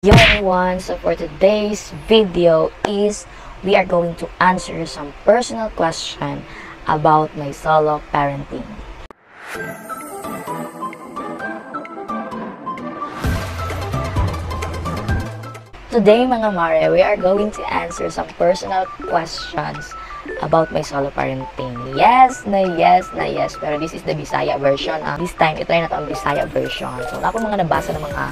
Yo everyone, so for today's video is we are going to answer some personal question about my solo parenting. Today mga mare, we are going to answer some personal questions about my solo parenting. Yes na yes, pero this is the Bisaya version. This time, ito na ang Bisaya version. So, ako mga nabasa ng mga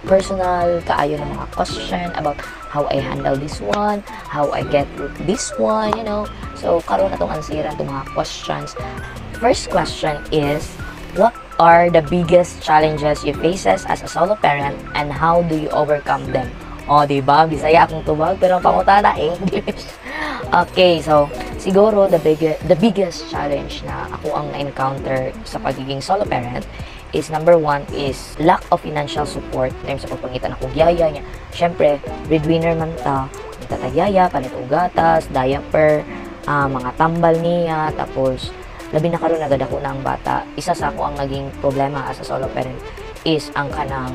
personal kaayo ng mga question about how I handle this one, how I get through this one, you know. So, karon na itong answeran itong mga questions. First question is, what are the biggest challenges you faces as a solo parent and how do you overcome them? O, diba? Bisaya akong tubag, pero ang pangutana, English. Okay, so, siguro, the biggest challenge na ako ang na-encounter sa pagiging solo parent is number one is lack of financial support in terms sa pagpangitan ako yaya niya. Siyempre, breadwinner man ta, tatayaya, palit ugatas, diaper, mga tambal niya, tapos, labi na karon agad ako na ang bata. Isa sa ako ang naging problema as a solo parent is ang kanang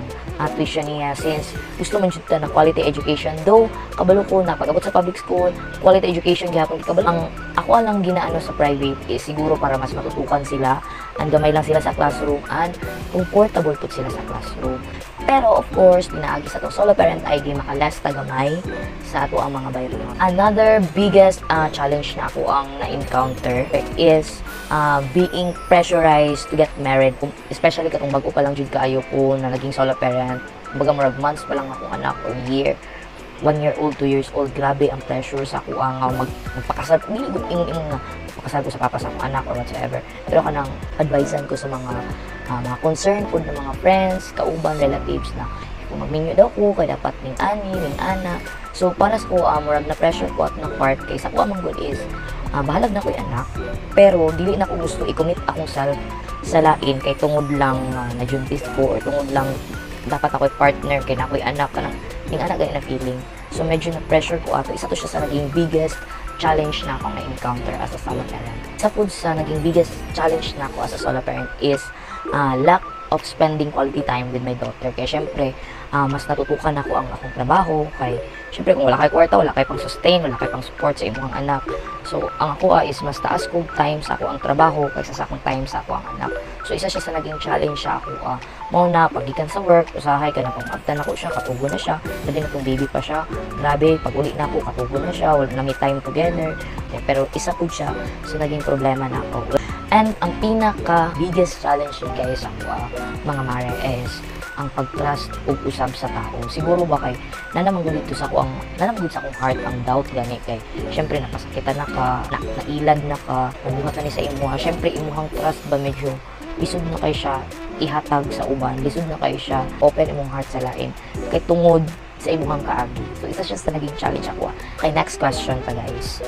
tuition niya since gusto man siya na quality education, though kabalo ko na pag-abot sa public school quality education gyapon kabalo. Ang ako lang ginaano sa private is siguro para mas matutukan sila and gamay lang sila sa classroom and comfortable pud sila sa classroom. Pero of course pinaagi sa tong solo parent ID makaless tagamay sa ato ang mga bayro. Another biggest challenge na ako ang na-encounter is being pressurized to get married, especially katong bago pa lang jud kaayo ko na naging solo parent. Baga murag months pa lang akong anak or year, 1 year old, 2 years old. Grabe ang pressure sa ako ang magpakasal. Dili ko ingon na pakasal ko sa papa sa akong anak or whatsoever. Pero kanang advisean ko sa mga concern po ng mga friends, kauban, relatives na kung magminyo daw ko, kaya dapat ning ani, ning ana. So para sa ko, murag na pressure ko at na part kay sa ko amang good is bahalag na ko yung anak, pero dili na ko gusto i-commit akong self sa lain kay tungod lang na juntis ko or tungod lang dapat ako partner kay na ako'y anak kanang ning anak gaya na feeling. So medyo na pressure ko ato. Isa to siya sa naging biggest challenge na akong na-encounter as a solo parent. Isa po sa naging biggest challenge na ako as a solo parent is lack of spending quality time with my daughter. Kaya syempre, mas natutukan ako ang akong trabaho. Kay syempre, kung wala kay kwarta, wala kay pang sustain, wala kay pang support sa imong anak. So, ang ako is mas taas kong time sa ako ang trabaho kaysa sa akong time sa ako ang anak. So, isa siya sa naging challenge sa ako. Mao na, pagikan sa work, usahay ka na pang abtan ako siya, katugo na siya. Labi na itong baby pa siya. Grabe, pag uli na ako, katugo na siya. Wala na may time together. Pero isa po siya sa naging problema na ako. And ang pinaka-biggest challenge yun guys ako, mga mare, is ang pag-trust o usab sa tao. Siguro ba kay nanamagod dito sa akong heart ang doubt gani kay syempre napasakitan na ka, nailad na ka, nabuhat na ni sa imuha. Syempre imuhang trust ba medyo lisod na kay siya ihatag sa uban, lisod na kay siya open imong heart sa lain kay tungod sa imuhang kaagi. So isa siya sa naging challenge ako. Okay, next question pa guys.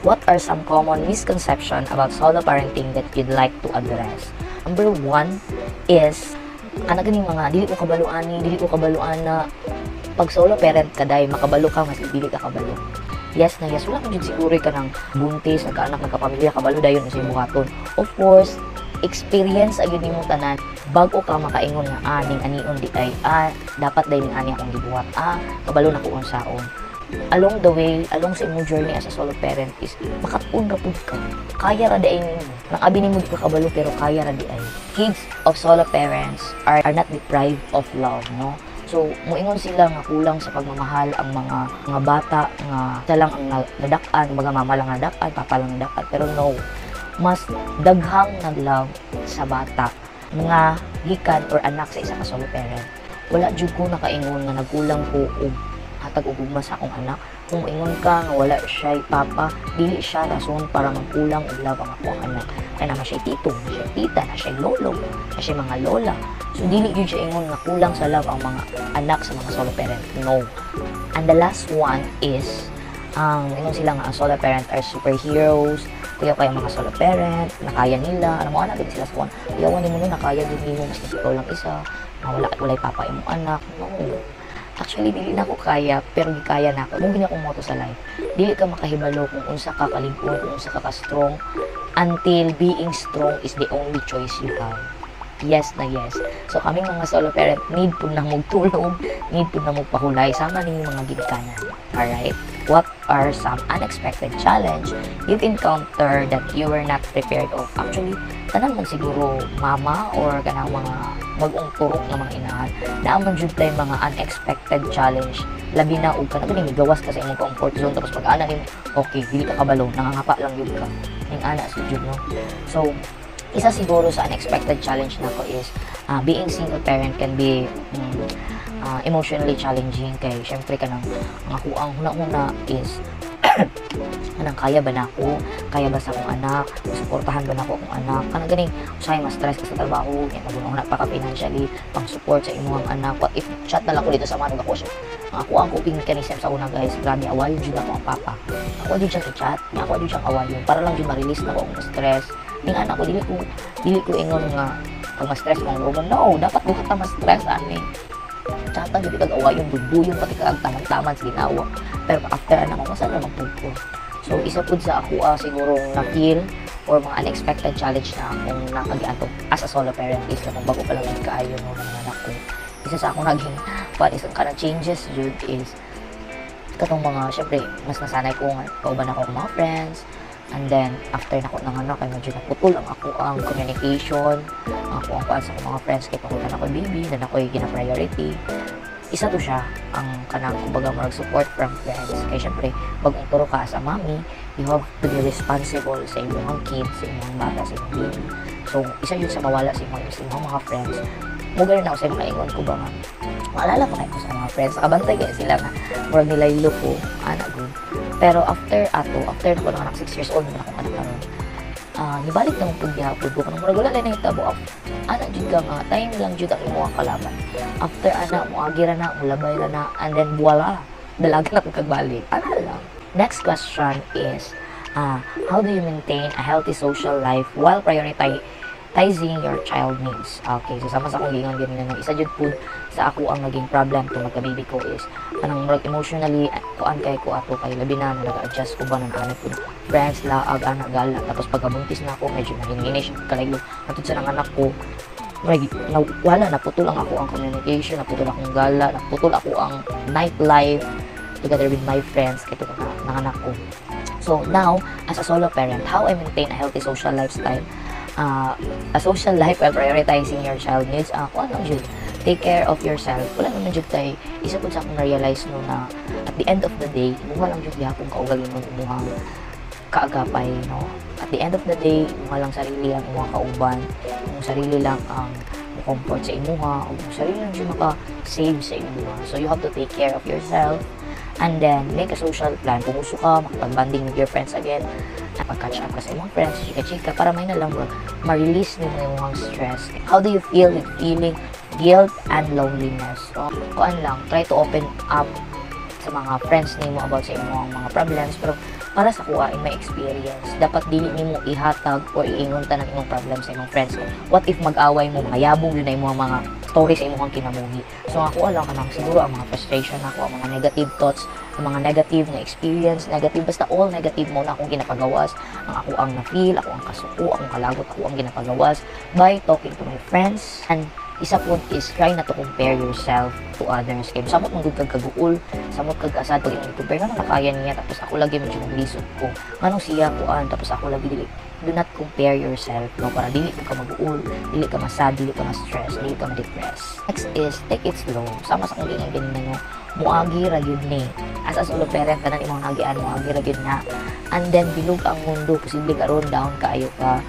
What are some common misconceptions about solo parenting that you'd like to address? Number one is ganing mga dili ko kabaluan na pag solo parent ka day makabalo ka mas dili ka kabalo. Yes na yes, wala man jud siguro ka nang buntis, nagkaanak, nagkapamilya, kabalo dayon sa imong buhaton. Of course, experience ayun nimo tanan bago ka makaingon nga ning anion di ay dapat day ning ani akong gibuhat kabalo na ko unsaon. Along the way, along sa imong journey as a solo parent is makatun ra pud ka. Kaya ra day nimo. Nang abi nimo di ka kabalo pero kaya ra di ay. Kids of solo parents are not deprived of love, no? So, muingon sila nga kulang sa pagmamahal ang mga bata nga isa lang ang nadakan, mga mama lang nadakan, papa lang nadakan, pero no. Mas daghang nag-love sa bata nga gikan or anak sa isa ka solo parent. Wala jud ko nakaingon nga nagkulang ko og hatag og ugma sa akong anak. Kung ingon ka nga wala siya papa, dili siya rason para magkulang og love ang akong anak. Kaya naman siya tito, na siya tita, na siya lolo, na siya mga lola. So dili jud siya ingon nga kulang sa love ang mga anak sa mga solo parent. No. And the last one is ingon sila nga ang solo parent are superheroes. Kuya kaya mga solo parent, nakaya nila, ano mo anak sila sa kuwan. Kuya wala mo nakaya din mo mas ikaw lang isa, walay papa imong anak. No. Actually, dili na ko kaya, pero gikaya na ako. Kung gina kong motto sa life, dili ka makahibalo kung unsa ka kaligpon, kung unsa ka ka-strong, until being strong is the only choice you have. yes na yes. So kaming mga solo parent need po na magtulong, need po na magpahulay sama ninyo mga ginikanan. Alright? What are some unexpected challenge you've encountered that you were not prepared of? Actually, tanan man siguro mama or kanang mga mag-ung turok ng mga inahan naaman jud tay mga unexpected challenge labi na ug kana kini gawas ka sa imong comfort zone tapos pag ana nimo okay dili ka kabalo nangangapa lang jud ka ning ana si jud no. So isa siguro sa unexpected challenge nako is being single parent can be emotionally challenging kay syempre kanang ako ang huna-huna is anang kaya ba nako, kaya ba sa akong anak, suportahan ba nako akong anak, kanang ganing usay mas stress ka sa trabaho, nya nagunong na pa ka financially pang support sa imong anak. What if chat na lang ko dito sa manong ako siya. Ako ang coping mechanism sa una guys, grabe away jud ako ang papa. Ako di siya chat, ako di siya awayon para lang jud ma-release na ko ang stress. Ning anak ko dili ko ingon nga pag ma-stress kang roman. No, dapat buhat ta ma-stress ani. Chatan jud kag awayon bubuyon pati kag taman-taman sa ginawa. Pero after anak ko saan na magpugko. So isa pud sa ako siguro na-feel or mga unexpected challenge na akong nakagiato as a solo parent is kung bago pa lang kaayo no ng anak ko. Isa sa akong naging isang kanang changes jud is katong mga syempre mas nasanay ko nga kauban ako ng mga friends. And then, after na ko ng anak, ay medyo naputol ang communication, ako ang kuhaan sa mga friends, kaya pakutan ako baby, na ako'y gina-priority. Isa to siya, ang kanang kumbaga mag-support from friends. Kaya syempre, bagong turo ka as a mommy, you have to be responsible sa inyong kids, sa inyong bata, sa inyong baby. So, isa yun sa mawala sa inyong mga friends. Mugal na ako sa mga ingon ko ba nga, maalala pa kayo sa mga friends, nakabantay kaya sila nga, murag nila yung loko, anak good. Pero after na ko ng anak 6 years old na akong anak karon, nibalik na mong pagyapod ko kanang murag wala na hitabo anak jud ka nga time lang jud ang imong kalaban. After anak mo agira na mo labay na and then voila dalaga na kag balik ana lang. Next question is how do you maintain a healthy social life while prioritizing your child needs? Okay, so sama sa akong gingon ganina na isa jud pud sa ako ang naging problem to magka-baby ko is anang murag emotionally kuan kay ko ato kay labi na nag-adjust ko ba nang anak ko friends laag anak gala tapos pagkabuntis na ako medyo naging kalaylo atud sa anak ko wala naputol ang ako ang communication, naputol akong gala, naputol ako ang nightlife together with my friends kay ng anak ko. So now as a solo parent, how I maintain a healthy social lifestyle, a social life while prioritizing your child needs, ako ano yun, take care of yourself. Wala naman dyan tayo, isa po sa akong na-realize no na at the end of the day, mukha lang dyan yapong kaugaling mo imuhang kaagapay, no? At the end of the day, mukha lang sarili ang imuhang kauban, yung sarili lang ang comfort sa imuha, o yung sarili lang dyan maka-save sa imuha. So you have to take care of yourself, and then make a social plan. Kung gusto ka, makapag-banding with your friends again, pag-catch up ka sa imong friends, chika-chika, para may nalang ma-release nyo yung mga stress. How do you feel with feeling guilt and loneliness? So, kuan lang, try to open up sa mga friends nimo about sa imong mga problems, pero para sa kuha in my experience, dapat dili nimo ihatag o iingon ta ng imong problems sa imong friends. What if mag-away mo, mayabong yun na imong mga story sa imong kinabuhi. So ako alam ka nang siguro ang mga frustration ako, ang mga negative thoughts, ang mga negative na experience, negative, basta all negative mo na akong ginapagawas, ang ako ang na-feel, ako ang kasuko, akong kalagot, ako ang ginapagawas by talking to my friends. And isa po is try not to compare yourself to others. Kaya samot mong kag kaguol, samot kag asad pag imong compare nga nakaya niya tapos ako lagi medyo maglisod ko. Nganong siya kuan tapos ako lagi dili. Do not compare yourself, no, para dili ka maguol, dili ka masad, dili ka ma-stress, dili ka ma-depress. Next is take it slow. Sama sa akong gingan no, muagi ra gyud ni. As a solo parent tanan imong nagian muagi ra gyud na. And then bilog ang mundo, posible karon down kaayo ka.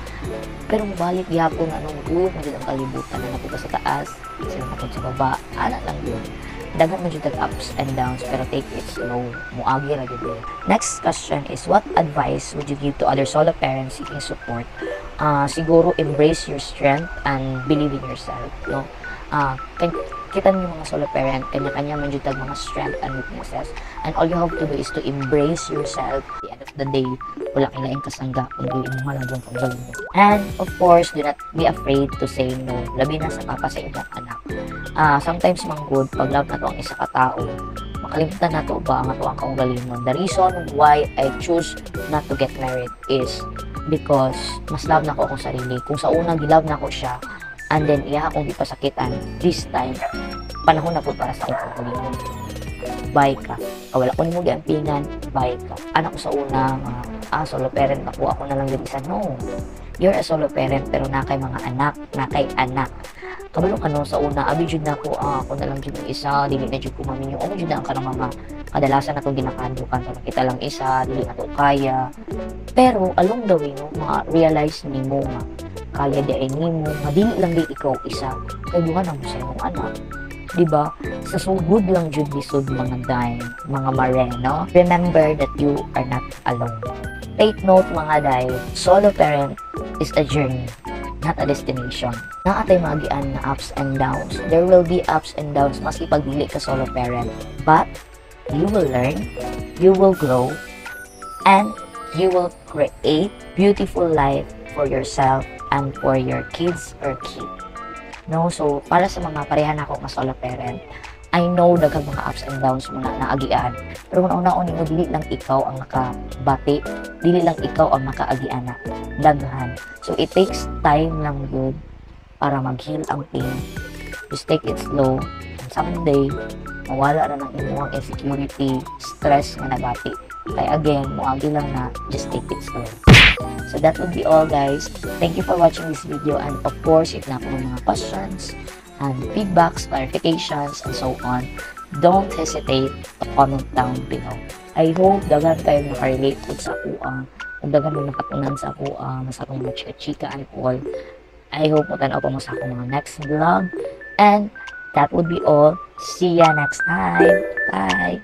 Pero mabalik gyapon anong gud man ang kalibutan na napuka sa taas, sila napod sa baba, ana lang yun. Dagan man jud ups and downs pero take it slow, muagi ra gyud. Next question is what advice would you give to other solo parents seeking support? Siguro embrace your strength and believe in yourself, no? Kita niyo mga solo parent, kanya-kanya man jud mga strength and weaknesses, and all you have to do is to embrace yourself. At the end of the day, wala kang laing kasangga kundi imong halagong paggaling mo. And of course, do not be afraid to say no, labi na sa papa sa inyong anak. Sometimes man good pag love na to ang isa ka tao, makalimutan na to ba ang ato ang kaugalingon. The reason why I choose not to get married is because mas love na ko akong sarili. Kung sa una gilove na ko siya, And then, iya akong gipasakitan. This time, panahon na po para sa akong pagkalingon. Bye ka. Wala ko ni mo giampingan, bye ka. Anak ko sa una, solo parent ako na lang din isa. No. You're a solo parent, pero nakay mga anak, nakay anak. Kabalo ka no, sa una, abi jud na ako na lang jud yung isa, dili na jud ko maminyo. Ano jud na ang kanang mga kadalasan na itong ginakandukan, kita lang isa, dili na to kaya. Pero, along the way, no, realize ni mo nga, kaya di ay ni mo, madili lang di ikaw isa, kaya duha na mo sa imong anak. Diba? Sa sugod lang jud lisod mga day, mga mare, no? Remember that you are not alone. Take note mga day, solo parent is a journey, not a destination. Naatay magian na ups and downs. There will be ups and downs maski pag dili ka solo parent. But, you will learn, you will grow, and you will create beautiful life for yourself and for your kids or kid. No, so para sa mga pareha na ako nga solo parent, I know daghang mga ups and downs mo na naagian. Pero una-una mo dili lang ikaw ang nakabati, dili lang ikaw ang nakaagian na daghan. So it takes time lang good para mag-heal ang pain. Just take it slow. And someday, mawala na ng inyong insecurity, stress nga nabati. Kaya again, muagi lang na just take it slow. So that would be all guys. Thank you for watching this video, and of course, if na po mga questions and feedbacks, clarifications, and so on, don't hesitate to comment down below. I hope daghan kayo makarelate po sa kuang, daghan mo nakatunan sa kuang, sa akong mga chika-chika and all. I hope mo tanaw pa mo sa akong mga next vlog, and that would be all. See ya next time. Bye!